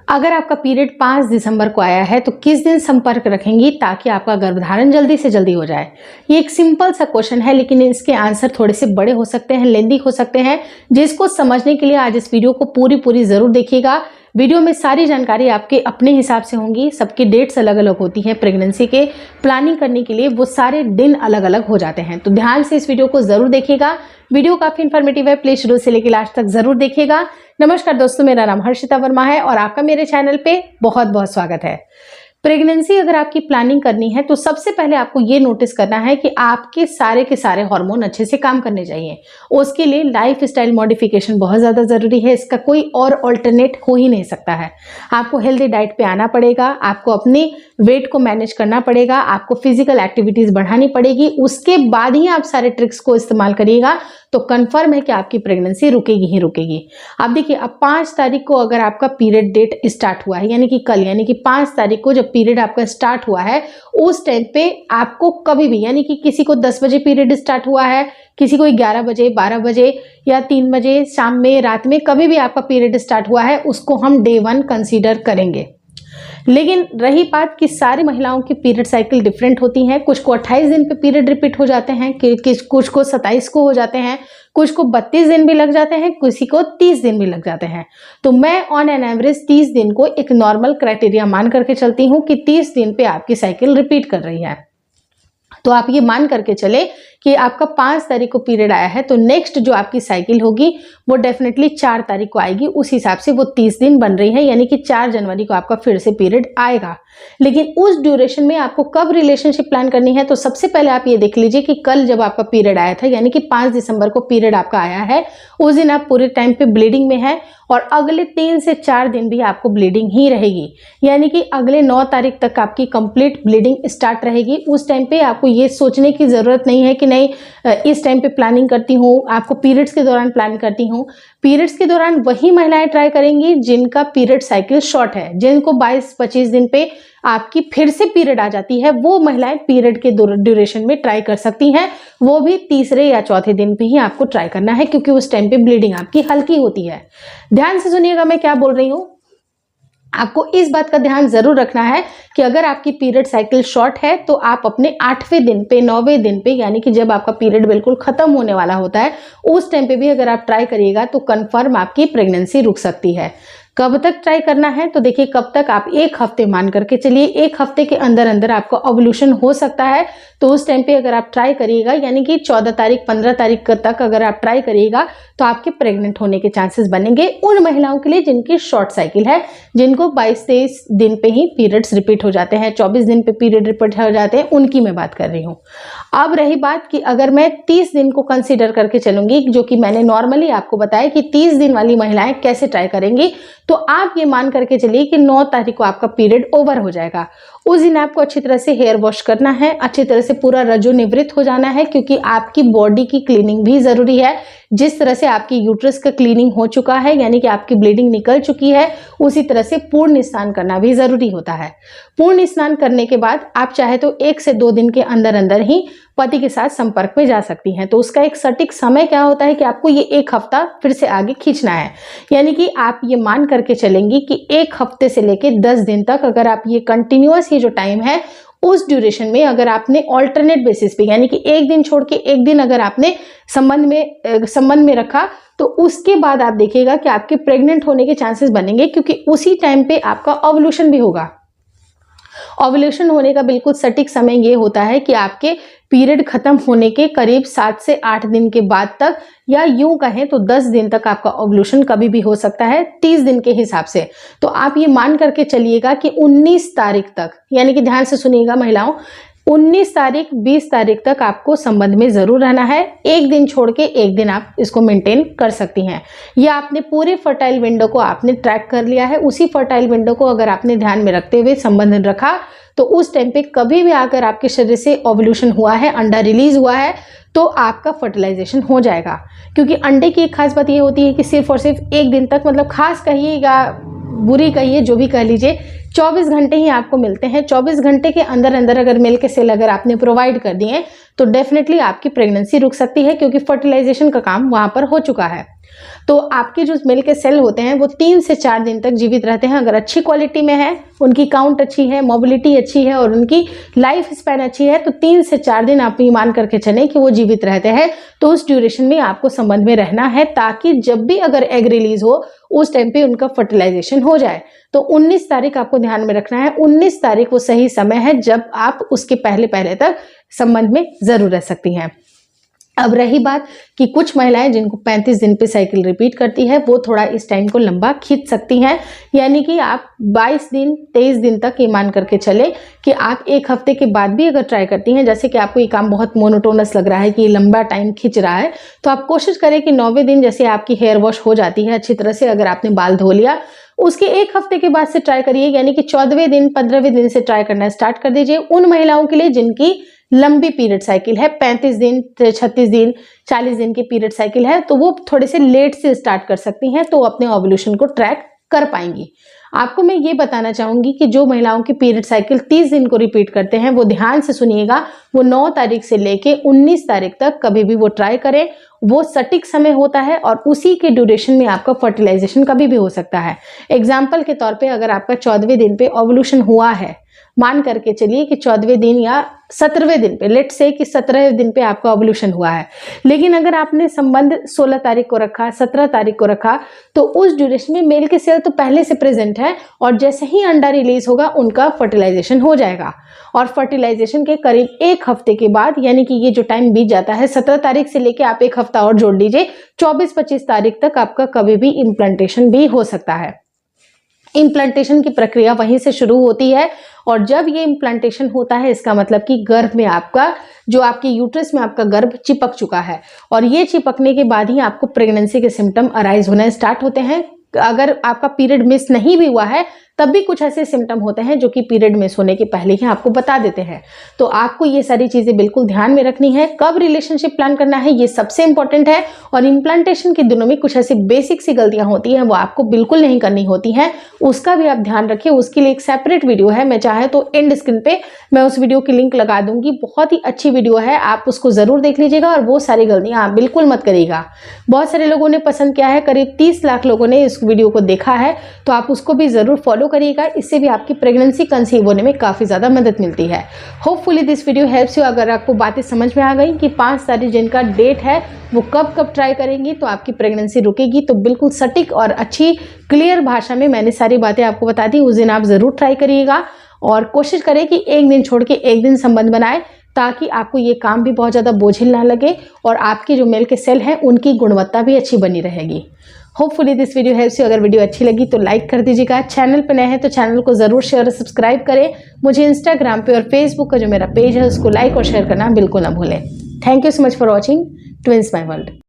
अगर आपका पीरियड 5 दिसंबर को आया है तो किस दिन संपर्क रखेंगी ताकि आपका गर्भधारण जल्दी से जल्दी हो जाए। ये एक सिंपल सा क्वेश्चन है, लेकिन इसके आंसर थोड़े से बड़े हो सकते हैं, लेंदी हो सकते हैं, जिसको समझने के लिए आज इस वीडियो को पूरी जरूर देखिएगा। वीडियो में सारी जानकारी आपके अपने हिसाब से होंगी। सबकी डेट्स अलग अलग होती हैं। प्रेगनेंसी के प्लानिंग करने के लिए वो सारे दिन अलग अलग हो जाते हैं, तो ध्यान से इस वीडियो को जरूर देखिएगा। वीडियो काफी इन्फॉर्मेटिव है, प्लीज शुरू से लेकर लास्ट तक जरूर देखिएगा। नमस्कार दोस्तों, मेरा नाम हर्षिता वर्मा है और आपका मेरे चैनल पे बहुत बहुत स्वागत है। प्रेगनेंसी अगर आपकी प्लानिंग करनी है तो सबसे पहले आपको ये नोटिस करना है कि आपके सारे के सारे हार्मोन अच्छे से काम करने चाहिए। उसके लिए लाइफ स्टाइल मॉडिफिकेशन बहुत ज़्यादा ज़रूरी है। इसका कोई और ऑल्टरनेट हो ही नहीं सकता है। आपको हेल्दी डाइट पे आना पड़ेगा, आपको अपने वेट को मैनेज करना पड़ेगा, आपको फिजिकल एक्टिविटीज़ बढ़ानी पड़ेगी। उसके बाद ही आप सारे ट्रिक्स को इस्तेमाल करिएगा तो कंफर्म है कि आपकी प्रेगनेंसी रुकेगी ही रुकेगी। अब देखिए, अब 5 तारीख को अगर आपका पीरियड डेट स्टार्ट हुआ है, यानी कि कल, यानी कि 5 तारीख को जब पीरियड आपका स्टार्ट हुआ है, उस टाइम पे आपको कभी भी, यानी कि किसी को 10 बजे पीरियड स्टार्ट हुआ है, किसी को 11 बजे, 12 बजे या 3 बजे शाम में, रात में, कभी भी आपका पीरियड स्टार्ट हुआ है, उसको हम डे 1 कंसीडर करेंगे। लेकिन रही बात कि सारी महिलाओं की पीरियड साइकिल डिफरेंट होती हैं। कुछ को 28 दिन पे पीरियड रिपीट हो जाते हैं, कुछ को 27 को हो जाते हैं, कुछ को 32 दिन भी लग जाते हैं, किसी को 30 दिन भी लग जाते हैं। तो मैं ऑन एन एवरेज 30 दिन को एक नॉर्मल क्राइटेरिया मान करके चलती हूँ कि 30 दिन पे आपकी साइकिल रिपीट कर रही है। तो आप ये मान करके चले कि आपका 5 तारीख को पीरियड आया है तो नेक्स्ट जो आपकी साइकिल होगी वो डेफिनेटली 4 तारीख को आएगी। उस हिसाब से वो 30 दिन बन रही है, यानी कि 4 जनवरी को आपका फिर से पीरियड आएगा। लेकिन उस ड्यूरेशन में आपको कब रिलेशनशिप प्लान करनी है, तो सबसे पहले आप ये देख लीजिए कि कल जब आपका पीरियड आया था, यानी कि 5 दिसंबर को पीरियड आपका आया है, उस दिन आप पूरे टाइम पे ब्लीडिंग में है और अगले 3 से 4 दिन भी आपको ब्लीडिंग ही रहेगी, यानी कि अगले 9 तारीख तक आपकी कंप्लीट ब्लीडिंग स्टार्ट रहेगी। उस टाइम पे आपको ये सोचने की जरूरत नहीं है कि नहीं इस टाइम पे प्लानिंग करती हूँ, आपको पीरियड्स के दौरान प्लान करती हूँ। पीरियड्स के दौरान वही महिलाएं ट्राई करेंगी जिनका पीरियड साइकिल शॉर्ट है, जिनको 22-25 दिन पे आपकी फिर से पीरियड आ जाती है, वो महिलाएं पीरियड के ड्यूरेशन में ट्राई कर सकती हैं। वो भी तीसरे या चौथे दिन पे ही आपको ट्राई करना है, क्योंकि उस टाइम पे ब्लीडिंग आपकी हल्की होती है। ध्यान से सुनिएगा मैं क्या बोल रही हूँ। आपको इस बात का ध्यान जरूर रखना है कि अगर आपकी पीरियड साइकिल शॉर्ट है तो आप अपने 8वें दिन पे, 9वें दिन पे, यानी कि जब आपका पीरियड बिल्कुल खत्म होने वाला होता है, उस टाइम पे भी अगर आप ट्राई करिएगा तो कंफर्म आपकी प्रेगनेंसी रुक सकती है। कब तक ट्राई करना है, तो देखिए कब तक, आप 1 हफ्ते मान करके चलिए। 1 हफ्ते के अंदर अंदर आपका ओव्यूलेशन हो सकता है, तो उस टाइम पे अगर आप ट्राई करिएगा, यानी कि 14 तारीख 15 तारीख तक अगर आप ट्राई करिएगा तो आपके प्रेग्नेंट होने के चांसेस बनेंगे। उन महिलाओं के लिए जिनकी शॉर्ट साइकिल है, जिनको 22-23 दिन पे ही पीरियड्स रिपीट हो जाते हैं, 24 दिन पे पीरियड रिपीट हो जाते हैं, उनकी मैं बात कर रही हूँ। अब रही बात कि अगर मैं 30 दिन को कंसिडर करके चलूंगी, जो कि मैंने नॉर्मली आपको बताया कि 30 दिन वाली महिलाएं कैसे ट्राई करेंगी, तो आप ये मान करके चलिए कि 9 तारीख को आपका पीरियड ओवर हो जाएगा। उस दिन आपको अच्छी तरह से हेयर वॉश करना है, अच्छी तरह से पूरा रजो निवृत्त हो जाना है, क्योंकि आपकी बॉडी की क्लीनिंग भी जरूरी है। जिस तरह से आपकी यूट्रस का क्लीनिंग हो चुका है, यानी कि आपकी ब्लीडिंग निकल चुकी है, उसी तरह से पूर्ण स्नान करना भी जरूरी होता है। पूर्ण स्नान करने के बाद आप चाहे तो 1 से 2 दिन के अंदर अंदर ही पति के साथ संपर्क में जा सकती हैं। तो उसका एक सटीक समय क्या होता है कि आपको ये 1 हफ्ता फिर से आगे खींचना है, यानी कि आप ये मान करके चलेंगी कि 1 हफ्ते से लेके 10 दिन तक अगर आप ये कंटिन्यूअस ये जो टाइम है, उस ड्यूरेशन में अगर आपने ऑल्टरनेट बेसिस पे, यानी कि 1 दिन छोड़ के 1 दिन अगर आपने संबंध में रखा, तो उसके बाद आप देखिएगा कि आपके प्रेग्नेंट होने के चांसेस बनेंगे, क्योंकि उसी टाइम पे आपका ओव्यूलेशन भी होगा। ओव्यूलेशन होने का बिल्कुल सटीक समय ये होता है कि आपके पीरियड खत्म होने के करीब 7 से 8 दिन के बाद तक, या यूं कहें तो 10 दिन तक आपका ओव्यूलेशन कभी भी हो सकता है 30 दिन के हिसाब से। तो आप ये मान करके चलिएगा कि 19 तारीख तक, यानी कि ध्यान से सुनिएगा महिलाओं, 19 तारीख 20 तारीख तक आपको संबंध में जरूर रहना है। 1 दिन छोड़ के 1 दिन आप इसको मेंटेन कर सकती हैं। या आपने पूरे फर्टाइल विंडो को आपने ट्रैक कर लिया है, उसी फर्टाइल विंडो को अगर आपने ध्यान में रखते हुए संबंध रखा, तो उस टाइम पे कभी भी अगर आपके शरीर से ओव्यूलेशन हुआ है, अंडा रिलीज हुआ है, तो आपका फर्टिलाइजेशन हो जाएगा। क्योंकि अंडे की एक खास बात ये होती है कि सिर्फ और सिर्फ 1 दिन तक, मतलब खास कहिए या बुरी कहिए, जो भी कह लीजिए, 24 घंटे ही आपको मिलते हैं। 24 घंटे के अंदर अंदर अगर मिल्क के सेल अगर आपने प्रोवाइड कर दिए तो डेफिनेटली आपकी प्रेगनेंसी रुक सकती है, क्योंकि फर्टिलाइजेशन का काम वहां पर हो चुका है। तो आपके जो मेल के सेल होते हैं वो 3 से 4 दिन तक जीवित रहते हैं। अगर अच्छी क्वालिटी में है, उनकी काउंट अच्छी है, मोबिलिटी अच्छी है और उनकी लाइफ स्पैन अच्छी है, तो 3 से 4 दिन आप ये मान करके चलें कि वो जीवित रहते हैं। तो उस ड्यूरेशन में आपको संबंध में रहना है, ताकि जब भी अगर एग रिलीज हो उस टाइम पे उनका फर्टिलाइजेशन हो जाए। तो 19 तारीख आपको ध्यान में रखना है। 19 तारीख वो सही समय है जब आप उसके पहले पहले तक संबंध में जरूर रह सकती हैं। अब रही बात कि कुछ महिलाएं जिनको 35 दिन पे साइकिल रिपीट करती है, वो थोड़ा इस टाइम को लंबा खींच सकती हैं। यानी कि आप 22 दिन 23 दिन तक ये मान करके चले कि आप एक हफ्ते के बाद भी अगर ट्राई करती हैं, जैसे कि आपको ये काम बहुत मोनोटोनस लग रहा है कि ये लंबा टाइम खींच रहा है, तो आप कोशिश करें कि 9वें दिन जैसे आपकी हेयर वॉश हो जाती है अच्छी तरह से, अगर आपने बाल धो लिया, उसके एक हफ्ते के बाद से ट्राई करिए। यानी कि 14वें दिन 15वें दिन से ट्राई करना स्टार्ट कर दीजिए उन महिलाओं के लिए जिनकी लंबी पीरियड साइकिल है, 35 दिन 36 दिन 40 दिन की पीरियड साइकिल है, तो वो थोड़े से लेट से स्टार्ट कर सकती हैं, तो अपने ओव्यूलेशन को ट्रैक कर पाएंगी। आपको मैं ये बताना चाहूंगी कि जो महिलाओं की पीरियड साइकिल 30 दिन को रिपीट करते हैं, वो ध्यान से सुनिएगा, वो 9 तारीख से लेके 19 तारीख तक कभी भी वो ट्राई करें। वो सटीक समय होता है और उसी के ड्यूरेशन में आपका फर्टिलाइजेशन कभी भी हो सकता है। एग्जाम्पल के तौर पे अगर आपका 14वें दिन पे ओव्यूलेशन हुआ है, मान करके चलिए कि 14वें दिन या 17वें दिन पे, लेट से कि 17वें दिन पे आपका ओव्यूलेशन हुआ है, लेकिन अगर आपने संबंध 16 तारीख को रखा, 17 तारीख को रखा, तो उस ड्यूरेशन में मेल के सेल तो पहले से प्रेजेंट है और जैसे ही अंडा रिलीज होगा उनका फर्टिलाइजेशन हो जाएगा। और फर्टिलाइजेशन के करीब एक हफ्ते के बाद, यानी कि ये जो टाइम बीत जाता है 17 तारीख से लेके आप एक हफ्ता और जोड़ लीजिए, 24-25 तारीख तक आपका कभी भी इम्प्लांटेशन भी हो सकता है। इम्प्लांटेशन की प्रक्रिया वहीं से शुरू होती है और जब ये इम्प्लांटेशन होता है, इसका मतलब कि गर्भ में आपका, जो आपकी यूट्रस में आपका गर्भ चिपक चुका है और ये चिपकने के बाद ही आपको प्रेगनेंसी के सिम्टम अराइज होना स्टार्ट होते हैं। अगर आपका पीरियड मिस नहीं भी हुआ है तब भी कुछ ऐसे सिम्टम होते हैं जो कि पीरियड मिस होने के पहले ही आपको बता देते हैं। तो आपको ये सारी चीजें बिल्कुल ध्यान में रखनी है। कब रिलेशनशिप प्लान करना है ये सबसे इंपॉर्टेंट है और इम्प्लांटेशन के दिनों में कुछ ऐसी बेसिक सी गलतियां होती हैं, वो आपको बिल्कुल नहीं करनी होती हैं, उसका भी आप ध्यान रखिए। उसके लिए एक सेपरेट वीडियो है, मैं चाहे तो एंड स्क्रीन पे मैं उस वीडियो की लिंक लगा दूंगी। बहुत ही अच्छी वीडियो है, आप उसको जरूर देख लीजिएगा और वो सारी गलतियां आप बिल्कुल मत करिएगा। बहुत सारे लोगों ने पसंद किया है, करीब 30 लाख लोगों ने इस वीडियो को देखा है, तो आप उसको भी जरूर फॉलो करिएगा। इससे भी आपकी प्रेगनेंसी कंसीव होने में काफी ज्यादा मदद मिलती है। Hopefully this video helps you. अगर आपको बातें समझ में आ गई कि 5 तारीख जिनका डेट है वो कब कब ट्राई करेंगी तो आपकी प्रेगनेंसी रुकेगी, तो बिल्कुल सटीक और अच्छी क्लियर भाषा में मैंने सारी बातें आपको बता दी। उस दिन आप जरूर ट्राई करिएगा और कोशिश करें कि एक दिन छोड़ के एक दिन संबंध बनाए, ताकि आपको ये काम भी बहुत ज़्यादा बोझिल ना लगे और आपके जो मेल के सेल हैं उनकी गुणवत्ता भी अच्छी बनी रहेगी। Hopefully this video helps you. अगर वीडियो अच्छी लगी तो लाइक कर दीजिएगा। चैनल पर नए हैं तो चैनल को ज़रूर शेयर और सब्सक्राइब करें। मुझे इंस्टाग्राम पे और फेसबुक का जो मेरा पेज है उसको लाइक और शेयर करना बिल्कुल ना भूलें। Thank you so much for watching twins my world.